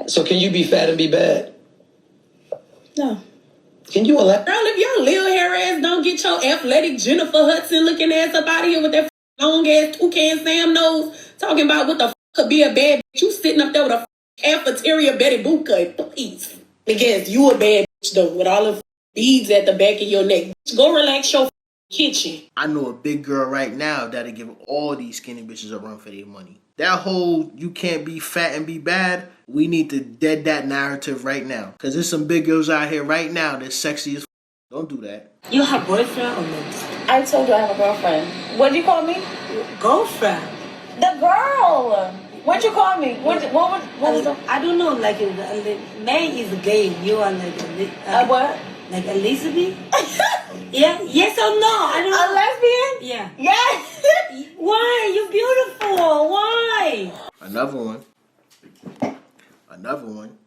So can you be fat and be bad? No. Can you allow? Girl, if your little hair ass don't get your athletic Jennifer Hudson looking ass up out of here with that long ass toucan Sam nose talking about what the could be a bad bitch. You sitting up there with a cafeteria Betty Boot cut, please. Because you a bad bitch though with all the beads at the back of your neck. Go relax your kitchen. I know a big girl right now that'll give all these skinny bitches a run for their money. That whole you can't be fat and be bad, we need to dead that narrative right now. Because there's some big girls out here right now that's sexy as Don't do that. You have boyfriend or not? I told you I have a girlfriend. What'd you call me? Girlfriend. The girl. What'd you call me? What was the... I don't know, like, man is gay. You are like... what? Like Elizabeth? Yeah? Yes or no? I don't know. A lesbian? Yeah. Yes. Why? You're beautiful. Why? Another one.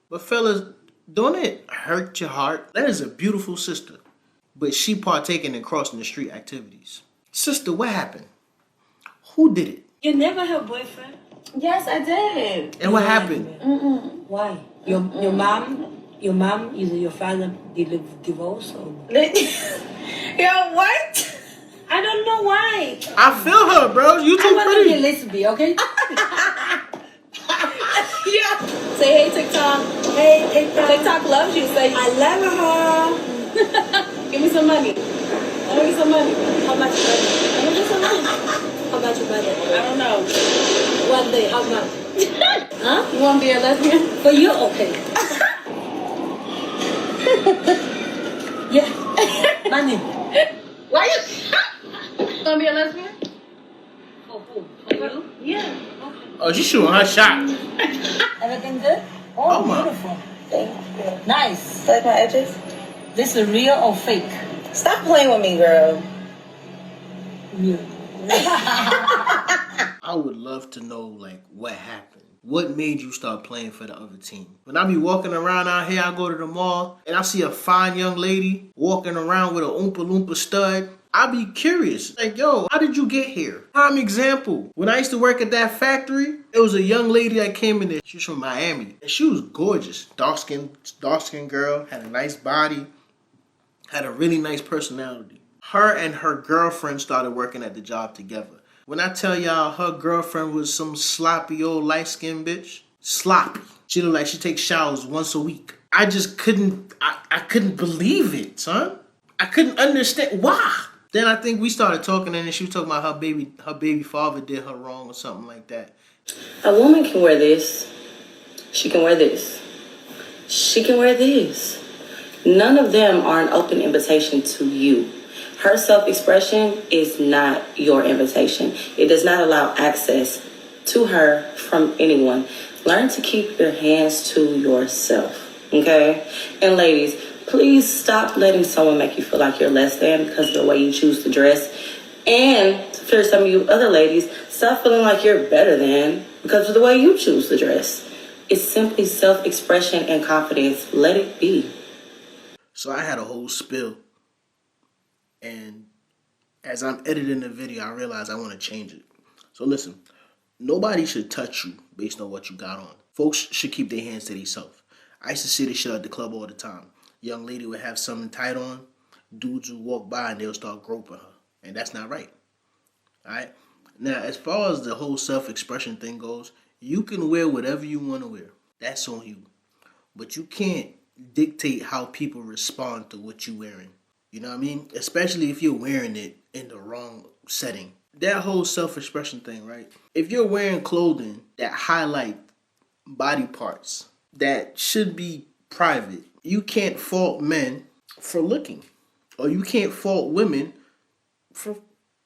But fellas, don't it hurt your heart? That is a beautiful sister, but she partaking in crossing the street activities. Sister, what happened? Who did it? You never have boyfriend? Yes, I did. And what happened? Why? Your mom, is your father divorced or? Yo, what? I don't know why. I feel her, bro. You too I want to pretty. be a lesbian, okay? Yeah. Say hey, TikTok. Hey, TikTok. TikTok loves you. Say I love her. give me some money. Give me some money. How much money? Give me some money. How much money? I don't know. One day, how much? Huh? You want to be a lesbian? For you, okay. Yeah. Money. Why you gonna be a lesbian? For who? For you? Yeah. Oh, she's shooting her shot. Everything good? Oh, my. Beautiful. Thank you. Nice. Like my edges? This is real or fake? Stop playing with me, girl. Real. I would love to know, like, what happened. What made you start playing for the other team? When I be walking around out here, I go to the mall, and I see a fine young lady walking around with a Oompa Loompa stud. I be curious. Like, yo, how did you get here? Prime example. When I used to work at that factory, there was a young lady that came in there. She was from Miami, and she was gorgeous. Dark-skinned girl, had a nice body, had a really nice personality. Her and her girlfriend started working at the job together. When I tell y'all her girlfriend was some sloppy old light-skinned bitch, sloppy. She looked like she takes showers once a week. I just couldn't, I couldn't believe it, son. I couldn't understand why. Then I think we started talking and then she was talking about her baby father did her wrong or something like that. A woman can wear this. She can wear this. She can wear this. None of them are an open invitation to you. Her self-expression is not your invitation. It does not allow access to her from anyone. Learn to keep your hands to yourself, okay? And ladies, please stop letting someone make you feel like you're less than because of the way you choose to dress. And for some of you other ladies, stop feeling like you're better than because of the way you choose to dress. It's simply self-expression and confidence. Let it be. So I had a whole spill. And as I'm editing the video, I realized I want to change it. So listen, nobody should touch you based on what you got on. Folks should keep their hands to themselves. I used to see this shit at the club all the time. Young lady would have something tight on. Dudes would walk by and they'll start groping her. And that's not right. Alright? Now, as far as the whole self-expression thing goes, you can wear whatever you want to wear. That's on you. But you can't dictate how people respond to what you're wearing. You know what I mean? Especially if you're wearing it in the wrong setting. That whole self-expression thing, right? If you're wearing clothing that highlight body parts that should be private, you can't fault men for looking. Or you can't fault women for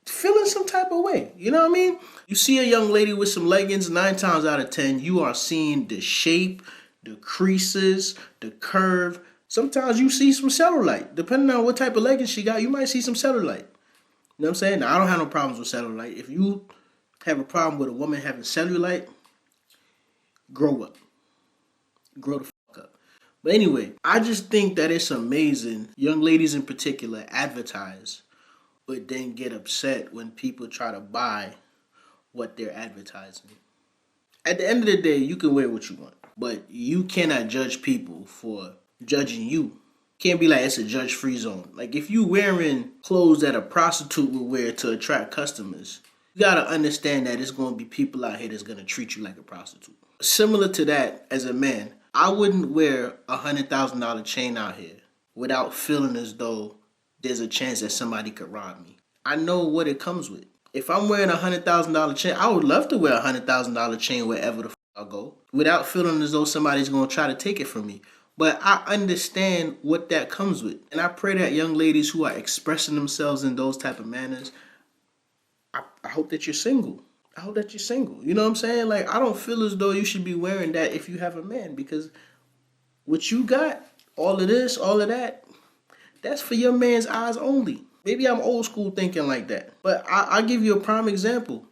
feeling some type of way. You know what I mean? You see a young lady with some leggings, 9 times out of 10, you are seeing the shape, the creases, the curve. Sometimes you see some cellulite. Depending on what type of leggings she got, you might see some cellulite. You know what I'm saying? Now, I don't have no problems with cellulite. If you have a problem with a woman having cellulite, grow up. Grow the fuck up. But anyway, I just think that it's amazing. Young ladies in particular advertise, but then get upset when people try to buy what they're advertising. At the end of the day, you can wear what you want. But you cannot judge people for judging you. Can't be like it's a judge-free zone. Like if you wearing clothes that a prostitute would wear to attract customers, you gotta understand that it's gonna be people out here that's gonna treat you like a prostitute. Similar to that, as a man, I wouldn't wear $100,000 chain out here without feeling as though there's a chance that somebody could rob me. I know what it comes with. If I'm wearing $100,000 chain, I would love to wear a $100,000 chain wherever the I go without feeling as though somebody's gonna try to take it from me. But I understand what that comes with. And I pray that young ladies who are expressing themselves in those type of manners, I hope that you're single. I hope that you're single. You know what I'm saying? Like, I don't feel as though you should be wearing that if you have a man, because what you got, all of this, all of that, that's for your man's eyes only. Maybe I'm old school thinking like that. But I'll give you a prime example.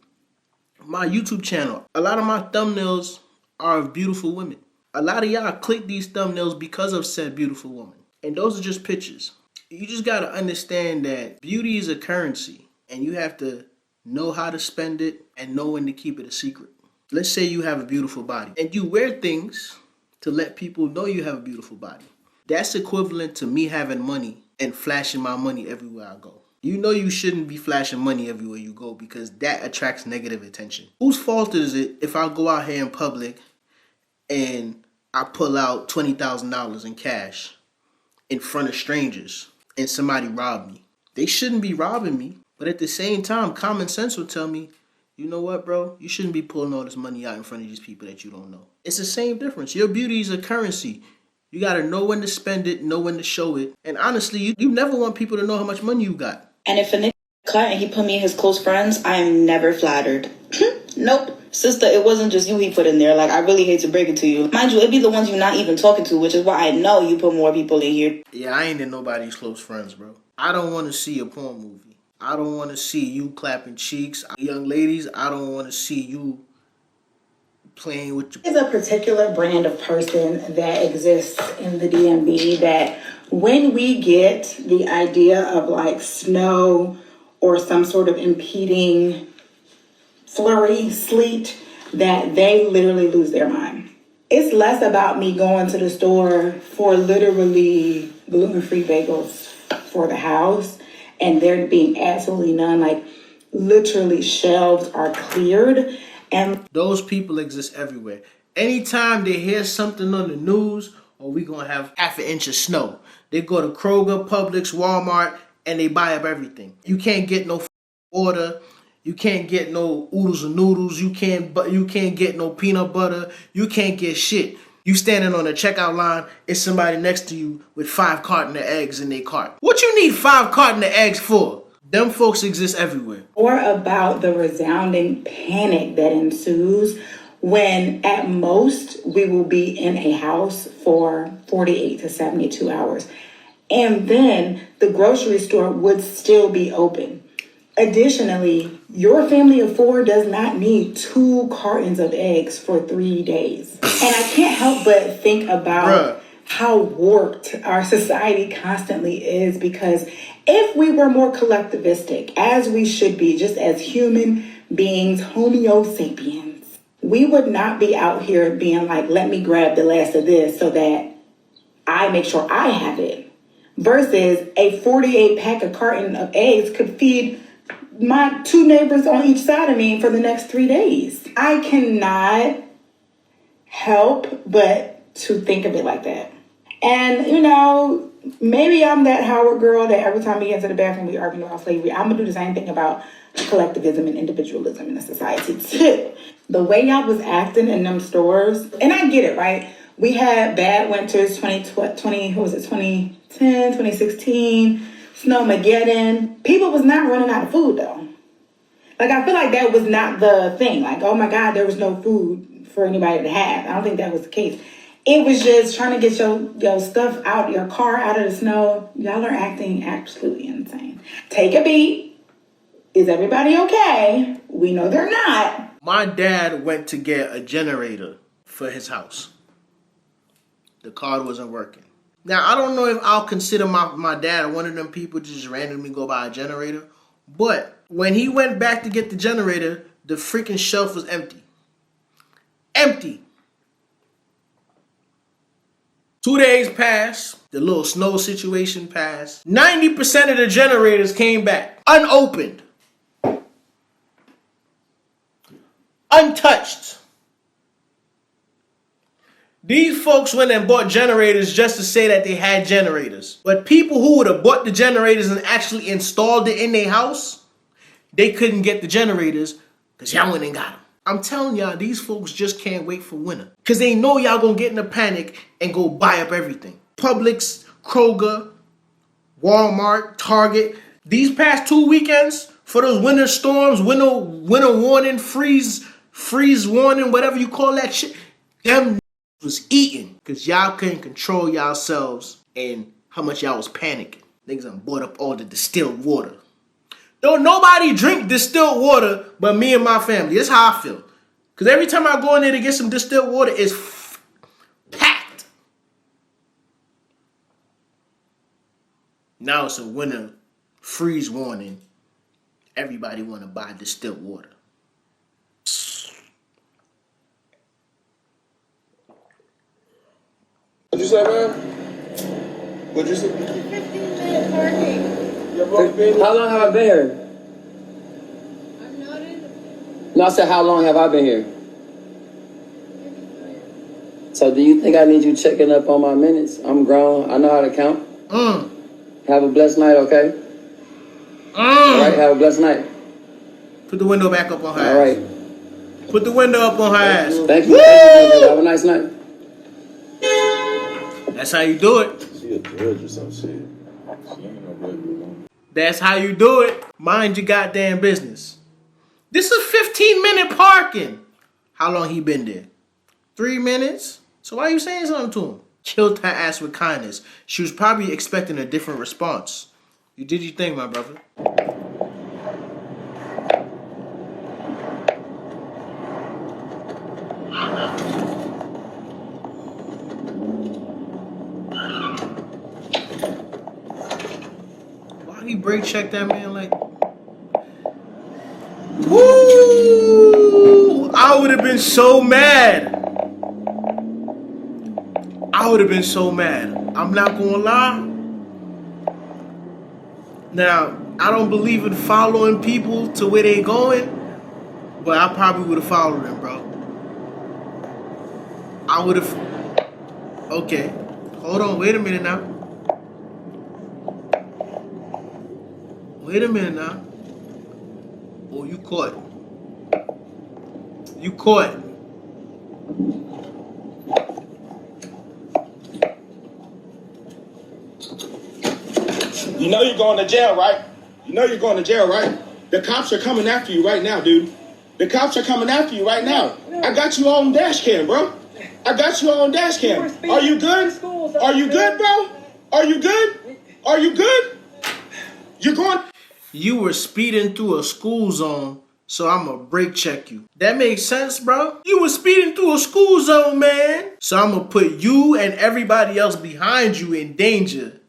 My YouTube channel, a lot of my thumbnails are of beautiful women. A lot of y'all click these thumbnails because of said beautiful woman. And those are just pictures. You just got to understand that beauty is a currency. And you have to know how to spend it and know when to keep it a secret. Let's say you have a beautiful body. And you wear things to let people know you have a beautiful body. That's equivalent to me having money and flashing my money everywhere I go. You know you shouldn't be flashing money everywhere you go because that attracts negative attention. Whose fault is it if I go out here in public and I pull out $20,000 in cash in front of strangers and somebody rob me? They shouldn't be robbing me. But at the same time, common sense will tell me, you know what, bro? You shouldn't be pulling all this money out in front of these people that you don't know. It's the same difference. Your beauty is a currency. You got to know when to spend it, know when to show it. And honestly, you never want people to know how much money you got. And if a nigga cut and he put me in his close friends, I am never flattered. Nope. Sister, it wasn't just you he put in there. Like, I really hate to break it to you. Mind you, it'd be the ones you're not even talking to, which is why I know you put more people in here. Yeah, I ain't in nobody's close friends, bro. I don't want to see a porn movie. I don't want to see you clapping cheeks. Young ladies, I don't want to see you playing with your... There's a particular brand of person that exists in the DMV that when we get the idea of like snow or some sort of impeding flurry, sleet, that they literally lose their mind. It's less about me going to the store for literally gluten-free bagels for the house and there being absolutely none. Like, literally shelves are cleared. And those people exist everywhere. Anytime they hear something on the news, or we gonna have half an inch of snow, they go to Kroger, Publix, Walmart, and they buy up everything. You can't get no water. You can't get no oodles and noodles. You can't get no peanut butter. You can't get shit. You standing on a checkout line, it's somebody next to you with 5 cartons of eggs in their cart. What you need 5 cartons of eggs for? Them folks exist everywhere. Or about the resounding panic that ensues when at most we will be in a house for 48 to 72 hours. And then the grocery store would still be open. Additionally, your family of 4 does not need 2 cartons of eggs for 3 days. And I can't help but think about how warped our society constantly is, because if we were more collectivistic, as we should be, just as human beings, Homo sapiens, we would not be out here being like, let me grab the last of this so that I make sure I have it. Versus a 48 pack of carton of eggs could feed my 2 neighbors on each side of me for the next 3 days. I cannot help but to think of it like that. And, you know, maybe I'm that Howard girl that every time we get into the bathroom, we argue about slavery. I'm going to do the same thing about collectivism and individualism in the society too. The way y'all was acting in them stores, and I get it, right? We had bad winters, 2010, 2016, Snowmageddon. People was not running out of food, though. Like, I feel like that was not the thing. Like, oh, my God, there was no food for anybody to have. I don't think that was the case. It was just trying to get your stuff out, your car out of the snow. Y'all are acting absolutely insane. Take a beat. Is everybody okay? We know they're not. My dad went to get a generator for his house. The card wasn't working. Now, I don't know if I'll consider my dad one of them people just randomly go buy a generator. But when he went back to get the generator, the freaking shelf was empty. empty. 2 days passed. The little snow situation passed. 90% of the generators came back unopened, untouched. These folks went and bought generators just to say that they had generators. But people who would have bought the generators and actually installed it in their house, they couldn't get the generators because y'all went and got them. I'm telling y'all, these folks just can't wait for winter. Because they know y'all gonna get in a panic and go buy up everything. Publix, Kroger, Walmart, Target. These past 2 weekends, for those winter storms, winter warning, freeze warning, whatever you call that shit, them was eating because y'all couldn't control yourselves and how much y'all was panicking. Niggas done bought up all the distilled water. Don't nobody drink distilled water but me and my family. That's how I feel. Because every time I go in there to get some distilled water, it's packed. Now it's a winter freeze warning. Everybody want to buy distilled water. What'd you say, man? What'd you say? 15-minute parking. How long have I been here? I'm noted. No, I said, how long have I been here? So do you think I need you checking up on my minutes? I'm grown. I know how to count. Have a blessed night, okay? All right, have a blessed night. Put the window back up on her All ass. right. Put the window up on her ass. Thank you. Thank you. Have a nice night. That's how you do it. She a judge or some shit. She ain't no regular. That's how you do it. Mind your goddamn business. This is 15-minute parking. How long he been there? 3 minutes? So why you saying something to him? Killed her ass with kindness. She was probably expecting a different response. You did your thing, my brother. Why he brake check that man like? Woo! I would have been so mad. I would have been so mad. I'm not gonna lie. Now, I don't believe in following people to where they going, but I probably would have followed them, bro. I would have. Okay, hold on. Wait a minute now. Wait a minute now. Oh, you caught. You caught. You know you're going to jail, right? You know you're going to jail, right? The cops are coming after you right now, dude. The cops are coming after you right now. I got you all on dash cam, bro. I got you all on dash cam. Are you good? Are you good, bro? Are you good? Are you good? You're going... You were speeding through a school zone, so I'ma brake check you. That makes sense, bro? You were speeding through a school zone, man. So I'ma put you and everybody else behind you in danger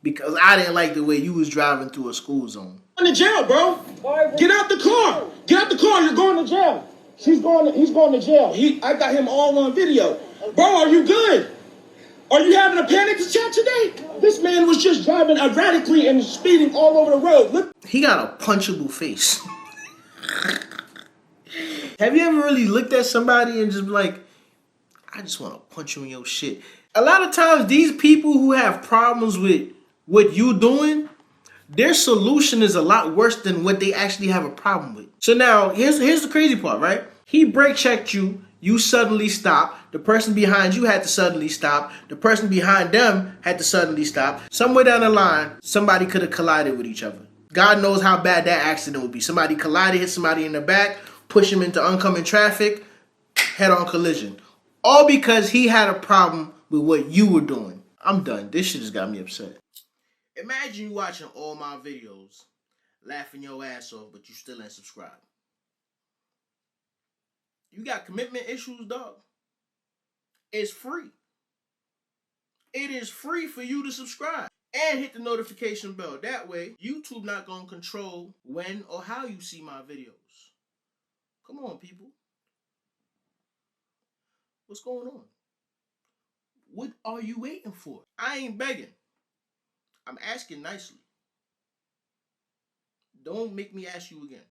because I didn't like the way you was driving through a school zone. to jail, bro. Get out the car. Get out the car. You're going to jail. He's going to jail. I got him all on video. Bro, are you good? Are you having a panic attack today? This man was just driving erratically and speeding all over the road. Look. He got a punchable face. Have you ever really looked at somebody and just be like, I just want to punch you in your shit? A lot of times these people who have problems with what you doing, their solution is a lot worse than what they actually have a problem with. So now, here's the crazy part, right? He brake checked you, you suddenly stopped, the person behind you had to suddenly stop, the person behind them had to suddenly stop. Somewhere down the line, somebody could have collided with each other. God knows how bad that accident would be. Somebody collided, hit somebody in the back, push him into oncoming traffic, head-on collision. All because he had a problem with what you were doing. I'm done. This shit just got me upset. Imagine you watching all my videos, laughing your ass off, but you still ain't subscribed. You got commitment issues, dog. It's free. It is free for you to subscribe and hit the notification bell. That way, YouTube not gonna control when or how you see my videos. Come on, people. What's going on? What are you waiting for? I ain't begging. I'm asking nicely. Don't make me ask you again.